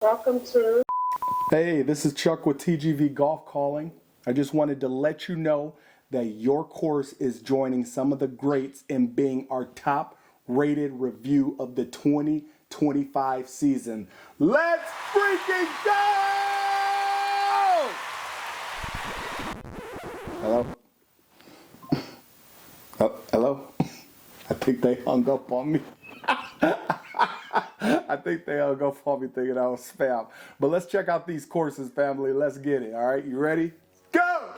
Welcome to... Hey, this is Chuck with TGV Golf Calling. I just wanted to let you know that your course is joining some of the greats in being our top rated review of the 2025 season. Let's freaking go! Hello? Oh, hello? I think they hung up on me. I think they hung up on me thinking I was spam. But let's check out these courses, family. Let's get it. All right, you ready? Go!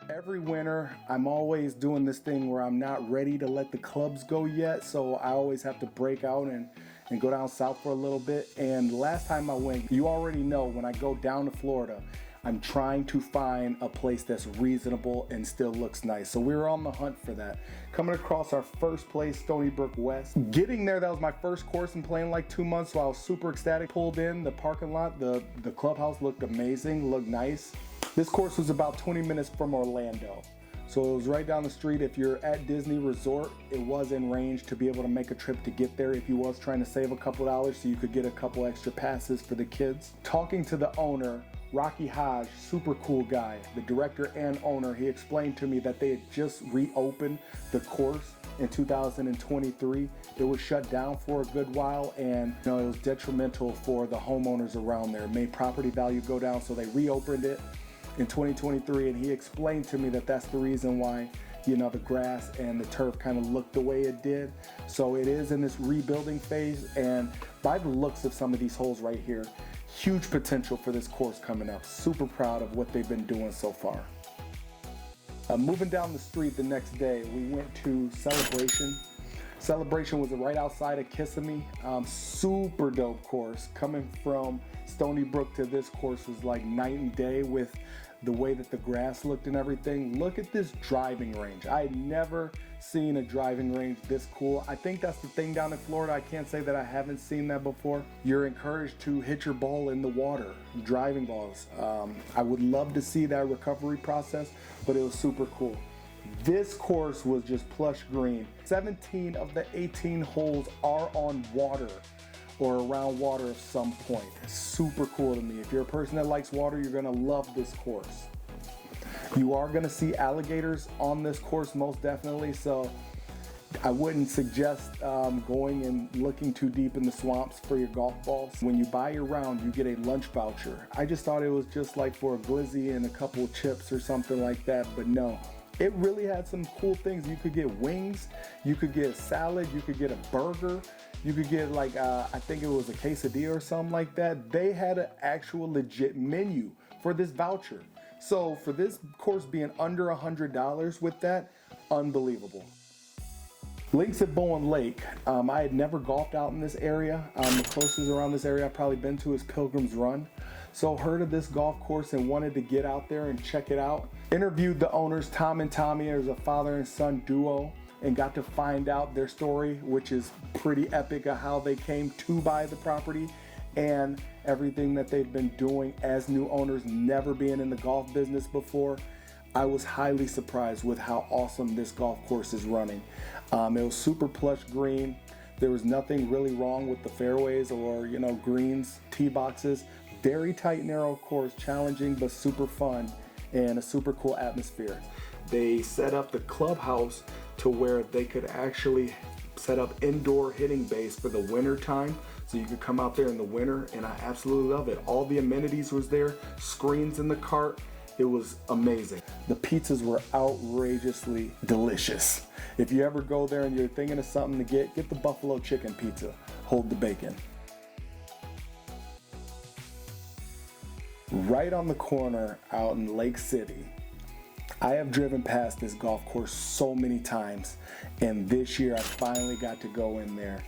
Every winter, I'm always doing this thing where I'm not ready to let the clubs go yet, so I always have to break out and go down south for a little bit. And last time I went, you already know when I go down to Florida, I'm trying to find a place that's reasonable and still looks nice. So we were on the hunt for that. Coming across our first place, Stoneybrook West. Getting there, that was my first course and playing like 2 months, so I was super ecstatic. Pulled in the parking lot, the clubhouse looked amazing, looked nice. This course was about 20 minutes from Orlando. So it was right down the street. If you're at Disney Resort, it was in range to be able to make a trip to get there if you was trying to save a couple dollars so you could get a couple extra passes for the kids. Talking to the owner, Rocky Hodge, super cool guy, the director and owner, he explained to me that they had just reopened the course in 2023. It was shut down for a good while, and it was detrimental for the homeowners around there. It made property value go down, so they reopened it in 2023, and he explained to me that that's the reason why the grass and the turf kind of looked the way it did. So it is in this rebuilding phase, and by the looks of some of these holes right here, huge potential for this course coming up. Super proud of what they've been doing so far. Moving down the street the next day, we went to Celebration. Celebration was right outside of Kissimmee. Super dope course. Coming from Stoneybrook to this course was like night and day with the way that the grass looked and everything. Look at this driving range. I had never seen a driving range this cool. I think that's the thing down in Florida. I can't say that I haven't seen that before. You're encouraged to hit your ball in the water, driving balls. I would love to see that recovery process, but it was super cool. This course was just plush green. 17 of the 18 holes are on water or around water at some point. It's super cool to me. If you're a person that likes water, you're gonna love this course. You are gonna see alligators on this course most definitely, so I wouldn't suggest going and looking too deep in the swamps for your golf balls. When you buy your round, you get a lunch voucher. I just thought it was just like for a glizzy and a couple of chips or something like that, but no. It really had some cool things. You could get wings, you could get a salad, you could get a burger, you could get like, I think it was a quesadilla or something like that. They had an actual legit menu for this voucher. So for this course being under $100 with that, unbelievable. Links at Bowen Lake. I had never golfed out in this area. The closest around this area I've probably been to is Pilgrim's Run. So heard of this golf course and wanted to get out there and check it out. Interviewed the owners, Tom and Tommy. There's a father and son duo, and got to find out their story, which is pretty epic of how they came to buy the property and everything that they've been doing as new owners, never being in the golf business before. I was highly surprised with how awesome this golf course is running. It was super plush green. There was nothing really wrong with the fairways or greens, tee boxes. Very tight, narrow course, challenging but super fun and a super cool atmosphere. They set up the clubhouse to where they could actually set up indoor hitting base for the winter time, so you could come out there in the winter, and I absolutely love it. All the amenities was there, screens in the cart. It was amazing. The pizzas were outrageously delicious. If you ever go there and you're thinking of something to get the buffalo chicken pizza. Hold the bacon. Right on the corner out in Lake City, I have driven past this golf course so many times, and this year I finally got to go in there.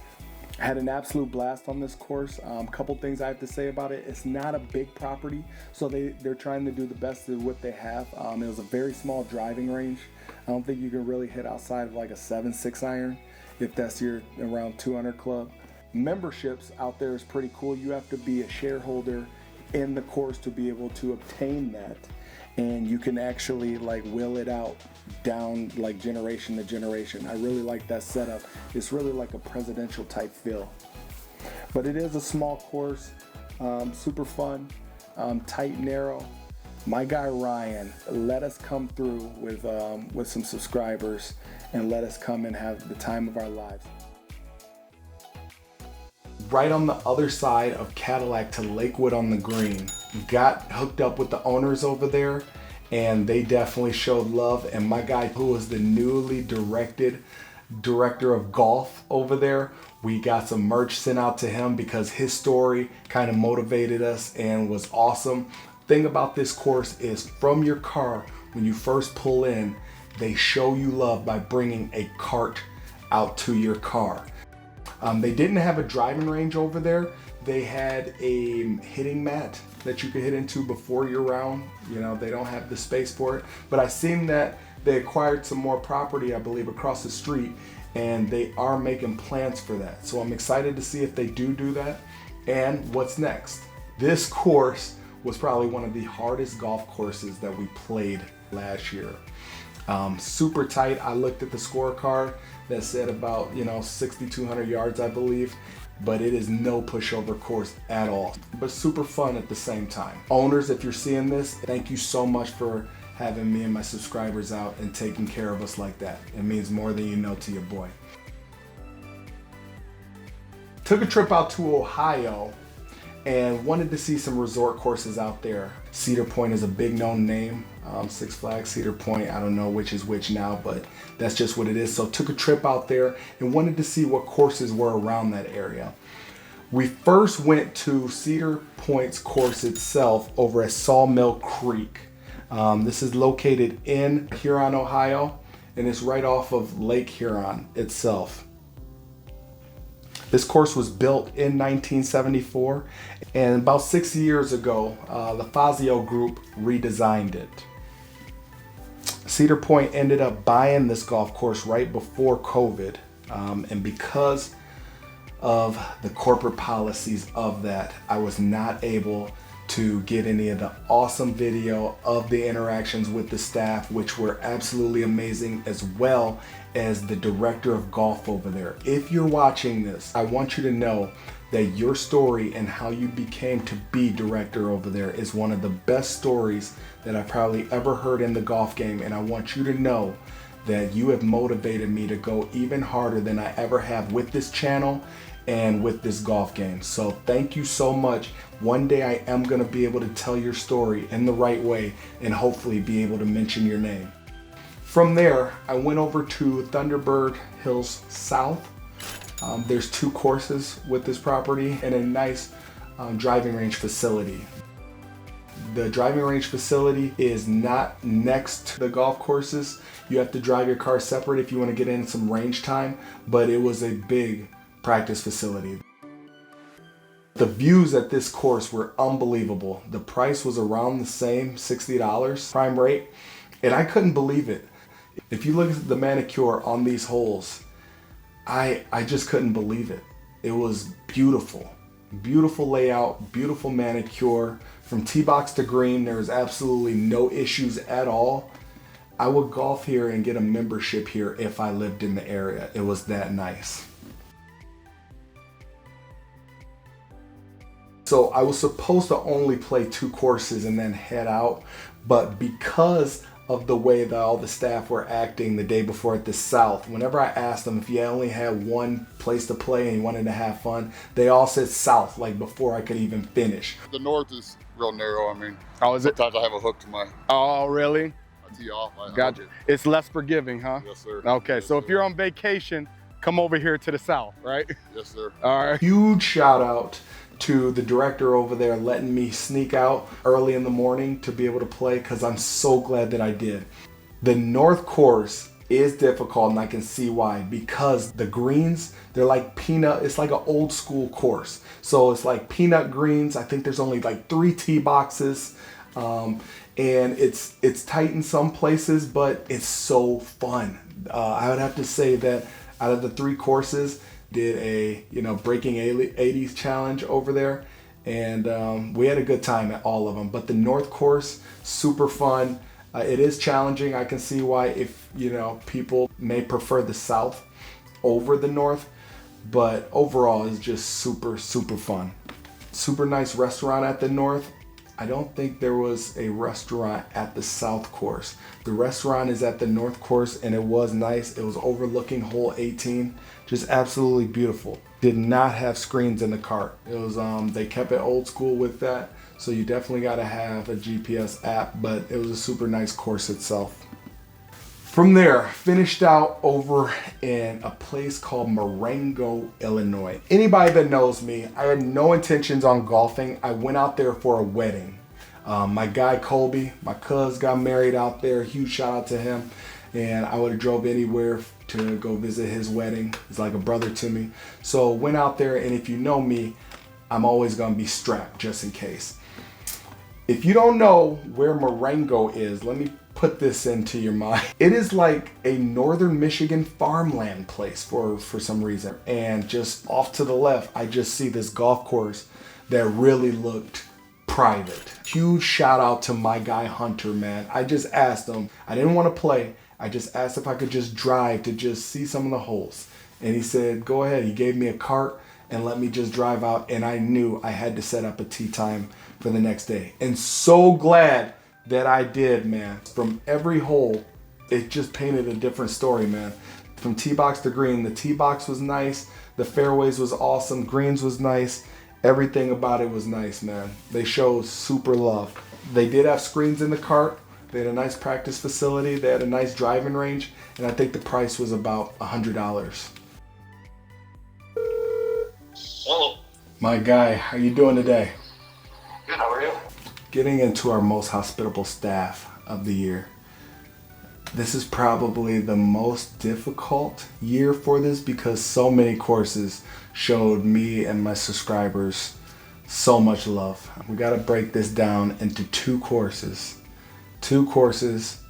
I had an absolute blast on this course. Couple things I have to say about it. It's not a big property, so they're trying to do the best of what they have. It was a very small driving range. I don't think you can really hit outside of like a 7-6 iron if that's your around 200 club. Memberships out there is pretty cool. You have to be a shareholder in the course to be able to obtain that, and you can actually like will it out down like generation to generation. I really like that setup. It's really like a presidential type feel, but it is a small course, super fun, tight, narrow. My guy Ryan let us come through with some subscribers and let us come and have the time of our lives. Right on the other side of Cadillac to Lakewood on the green, got hooked up with the owners over there, and they definitely showed love. And my guy, who is the newly director of golf over there, we got some merch sent out to him because his story kind of motivated us and was awesome. Thing about this course is, from your car, when you first pull in, they show you love by bringing a cart out to your car. They didn't have a driving range over there. They had a hitting mat that you could hit into before your round. You know, they don't have the space for it, but I seen that they acquired some more property, I believe, across the street, and they are making plans for that. So I'm excited to see if they do that and what's next. This course was probably one of the hardest golf courses that we played last year. Super tight. I looked at the scorecard that said about 6,200 yards, I believe, but it is no pushover course at all, but super fun at the same time. Owners, if you're seeing this, thank you so much for having me and my subscribers out and taking care of us like that. It means more than you know to your boy. Took a trip out to Ohio and wanted to see some resort courses out there. Cedar Point is a big known name. Six Flags, Cedar Point, I don't know which is which now, but that's just what it is. So took a trip out there and wanted to see what courses were around that area. We first went to Cedar Point's course itself over at Sawmill Creek. This is located in Huron, Ohio, and it's right off of Lake Huron itself. This course was built in 1974, and about 6 years ago, the Fazio Group redesigned it. Cedar Point ended up buying this golf course right before COVID, and because of the corporate policies of that, I was not able to get any of the awesome video of the interactions with the staff, which were absolutely amazing, as well as the director of golf over there. If you're watching this, I want you to know that your story and how you became to be director over there is one of the best stories that I've probably ever heard in the golf game, and I want you to know that you have motivated me to go even harder than I ever have with this channel and with this golf game. So thank you so much. One day I am going to be able to tell your story in the right way and hopefully be able to mention your name. From there, I went over to Thunderbird Hills South. There's 2 courses with this property and a nice driving range facility. The driving range facility is not next to the golf courses. You have to drive your car separate if you want to get in some range time, but it was a big practice facility. The views at this course were unbelievable. The price was around the same, $60 prime rate, and I couldn't believe it. If you look at the manicure on these holes, I just couldn't believe it. It was beautiful. Beautiful layout, beautiful manicure. From tee box to green, there was absolutely no issues at all. I would golf here and get a membership here if I lived in the area. It was that nice. So I was supposed to only play 2 courses and then head out, but because of the way that all the staff were acting the day before at the South, whenever I asked them if you only had 1 place to play and you wanted to have fun, they all said South, like before I could even finish. The North is real narrow. I mean, is it? sometimes I have a hook to my Oh, really? tee off. Gotcha. It's less forgiving, huh? Yes, sir. Okay, yes, so sir. if you're on vacation, come over here to the South, right? Yes, sir. All right. Huge shout out to the director over there letting me sneak out early in the morning to be able to play, because I'm so glad that I did. The North course is difficult, and I can see why, because the greens, they're like peanut, it's like an old school course. So it's like peanut greens. I think there's only like 3 tee boxes. And it's tight in some places, but it's so fun. I would have to say that out of the 3 courses, did a breaking 80s challenge over there, and we had a good time at all of them. But the North course, super fun. It is challenging. I can see why, if people may prefer the South over the North, but overall it's just super fun. Super nice restaurant at the North. I don't think there was a restaurant at the South course. The restaurant is at the North course, and it was nice. It was overlooking hole 18. Just absolutely beautiful. Did not have screens in the cart. It was they kept it old school with that. So you definitely got to have a GPS app, but it was a super nice course itself. From there, finished out over in a place called Morango, Illinois. Anybody that knows me, I had no intentions on golfing. I went out there for a wedding. My guy Colby, my cuz, got married out there. Huge shout out to him. And I would have drove anywhere to go visit his wedding. He's like a brother to me. So went out there, and if you know me, I'm always gonna be strapped just in case. If you don't know where Morango is, let me put this into your mind. It is like a northern Michigan farmland place for some reason. And just off to the left, I just see this golf course that really looked private. Huge shout out to my guy Hunter, man. I just asked him, I didn't want to play. I just asked if I could just drive to just see some of the holes. And he said, go ahead. He gave me a cart and let me just drive out. And I knew I had to set up a tee time for the next day. And so glad that I did, man. From every hole, it just painted a different story, man. From tee box to green, the tee box was nice. The fairways was awesome. Greens was nice. Everything about it was nice, man. They showed super love. They did have screens in the cart. They had a nice practice facility. They had a nice driving range. And I think the price was about $100. Hello. My guy, how you doing today? Good, how are you? Getting into our most hospitable staff of the year. This is probably the most difficult year for this because so many courses showed me and my subscribers so much love. We got to break this down into 2 courses. 2 courses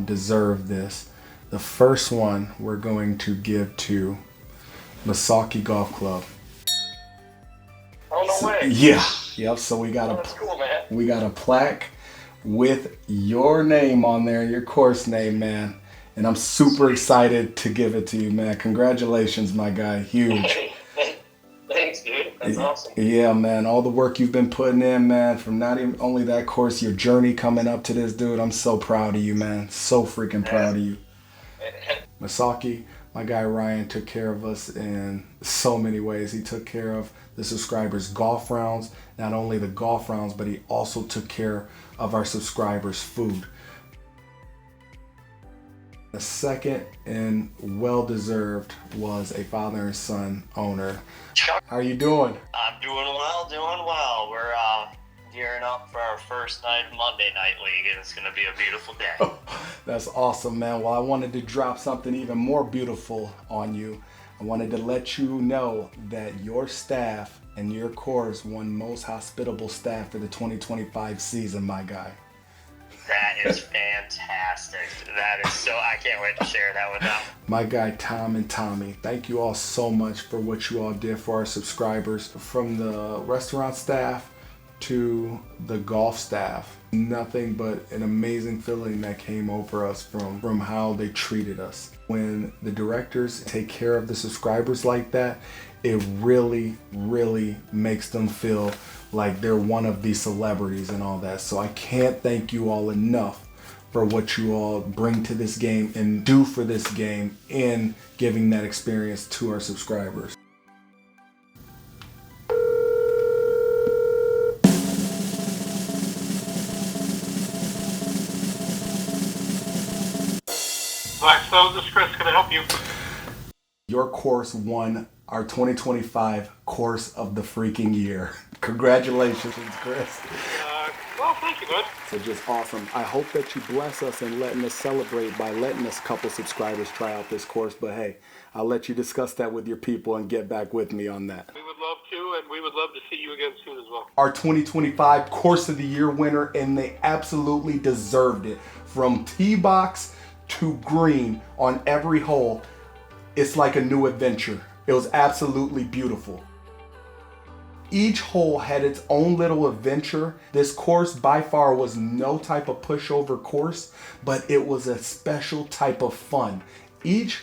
deserve this. The first one we're going to give to Misaki Golf Club. Oh, no way. Yeah. Yep. So we got That's cool, man. we got a plaque with your name on there, your course name, man. And I'm super excited to give it to you, man. Congratulations, my guy. Huge. Thanks, dude. That's awesome. Yeah, man. All the work you've been putting in, man, from not even only that course, your journey coming up to this, dude. I'm so proud of you, man. So freaking proud of you. Misaki, my guy Ryan took care of us in so many ways. He took care of the subscribers' golf rounds, not only the golf rounds, but he also took care of our subscribers' food. The second and well-deserved was a father and son owner. How are you doing? I'm doing well. We're gearing up for our first night of Monday Night League, and it's going to be a beautiful day. That's awesome, man. Well, I wanted to drop something even more beautiful on you. I wanted to let you know that your staff and your course won Most Hospitable Staff for the 2025 season, my guy. That is fantastic. That is so, I can't wait to share that with them. My guy Tom and Tommy, thank you all so much for what you all did for our subscribers. From the restaurant staff to the golf staff, nothing but an amazing feeling that came over us from how they treated us. When the directors take care of the subscribers like that, it really makes them feel like they're one of these celebrities and all that. So I can't thank you all enough for what you all bring to this game and do for this game in giving that experience to our subscribers. Blackstone, this is Chris. Can I help you? Your course won our 2025 Course of the Freaking Year. Congratulations, Chris. Well, thank you, good. So just awesome. I hope that you bless us and letting us celebrate by letting us couple subscribers try out this course. But hey, I'll let you discuss that with your people and get back with me on that. We would love to, and we would love to see you again soon as well. Our 2025 Course of the Year winner, and they absolutely deserved it. From tee box to green on every hole, it's like a new adventure. It was absolutely beautiful. Each hole had its own little adventure. This course by far was no type of pushover course, but it was a special type of fun. Each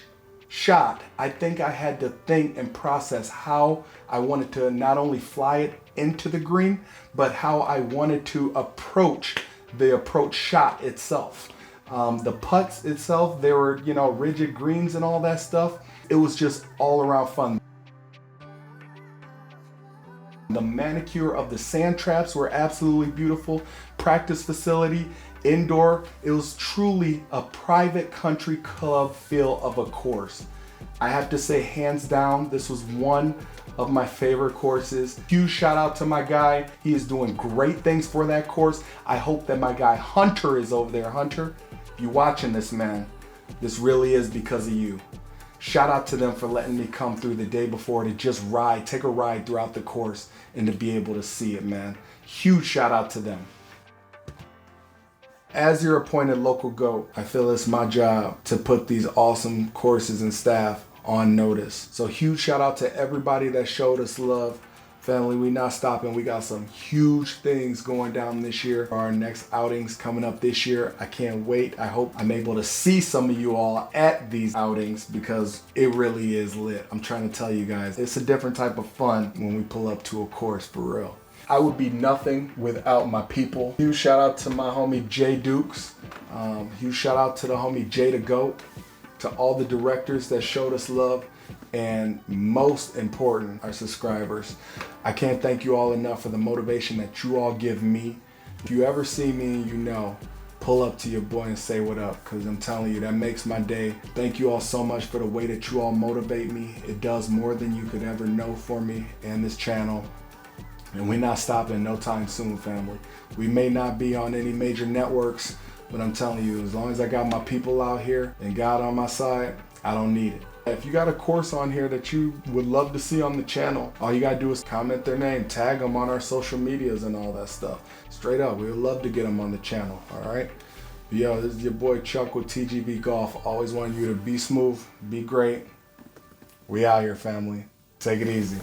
shot, I think I had to think and process how I wanted to not only fly it into the green, but how I wanted to approach the approach shot itself. The putts itself, they were, rigid greens and all that stuff. It was just all around fun. The manicure of the sand traps were absolutely beautiful. Practice facility, indoor. It was truly a private country club feel of a course. I have to say, hands down, this was one of my favorite courses. Huge shout out to my guy. He is doing great things for that course. I hope that my guy Hunter is over there. Hunter, if you're watching this, man, this really is because of you. Shout out to them for letting me come through the day before to just take a ride throughout the course and to be able to see it, man. Huge shout out to them. As your appointed local GOAT, I feel it's my job to put these awesome courses and staff on notice. So huge shout out to everybody that showed us love. Family, we not stopping. We got some huge things going down this year. Our next outings coming up this year. I can't wait. I hope I'm able to see some of you all at these outings because it really is lit. I'm trying to tell you guys, it's a different type of fun when we pull up to a course for real. I would be nothing without my people. Huge shout out to my homie Jay Dukes. Huge shout out to the homie Jay the Goat. To all the directors that showed us love. And most important, our subscribers. I can't thank you all enough for the motivation that you all give me. If you ever see me and pull up to your boy and say what up, because I'm telling you, that makes my day. Thank you all so much for the way that you all motivate me. It does more than you could ever know for me and this channel. And we're not stopping no time soon, family. We may not be on any major networks, but I'm telling you, as long as I got my people out here and God on my side, I don't need it. If you got a course on here that you would love to see on the channel, all you gotta do is comment their name, tag them on our social medias and all that stuff. Straight up, we would love to get them on the channel, all right? Yo, this is your boy Chuck with TGV Golf. Always wanted you to be smooth, be great. We out here, family. Take it easy.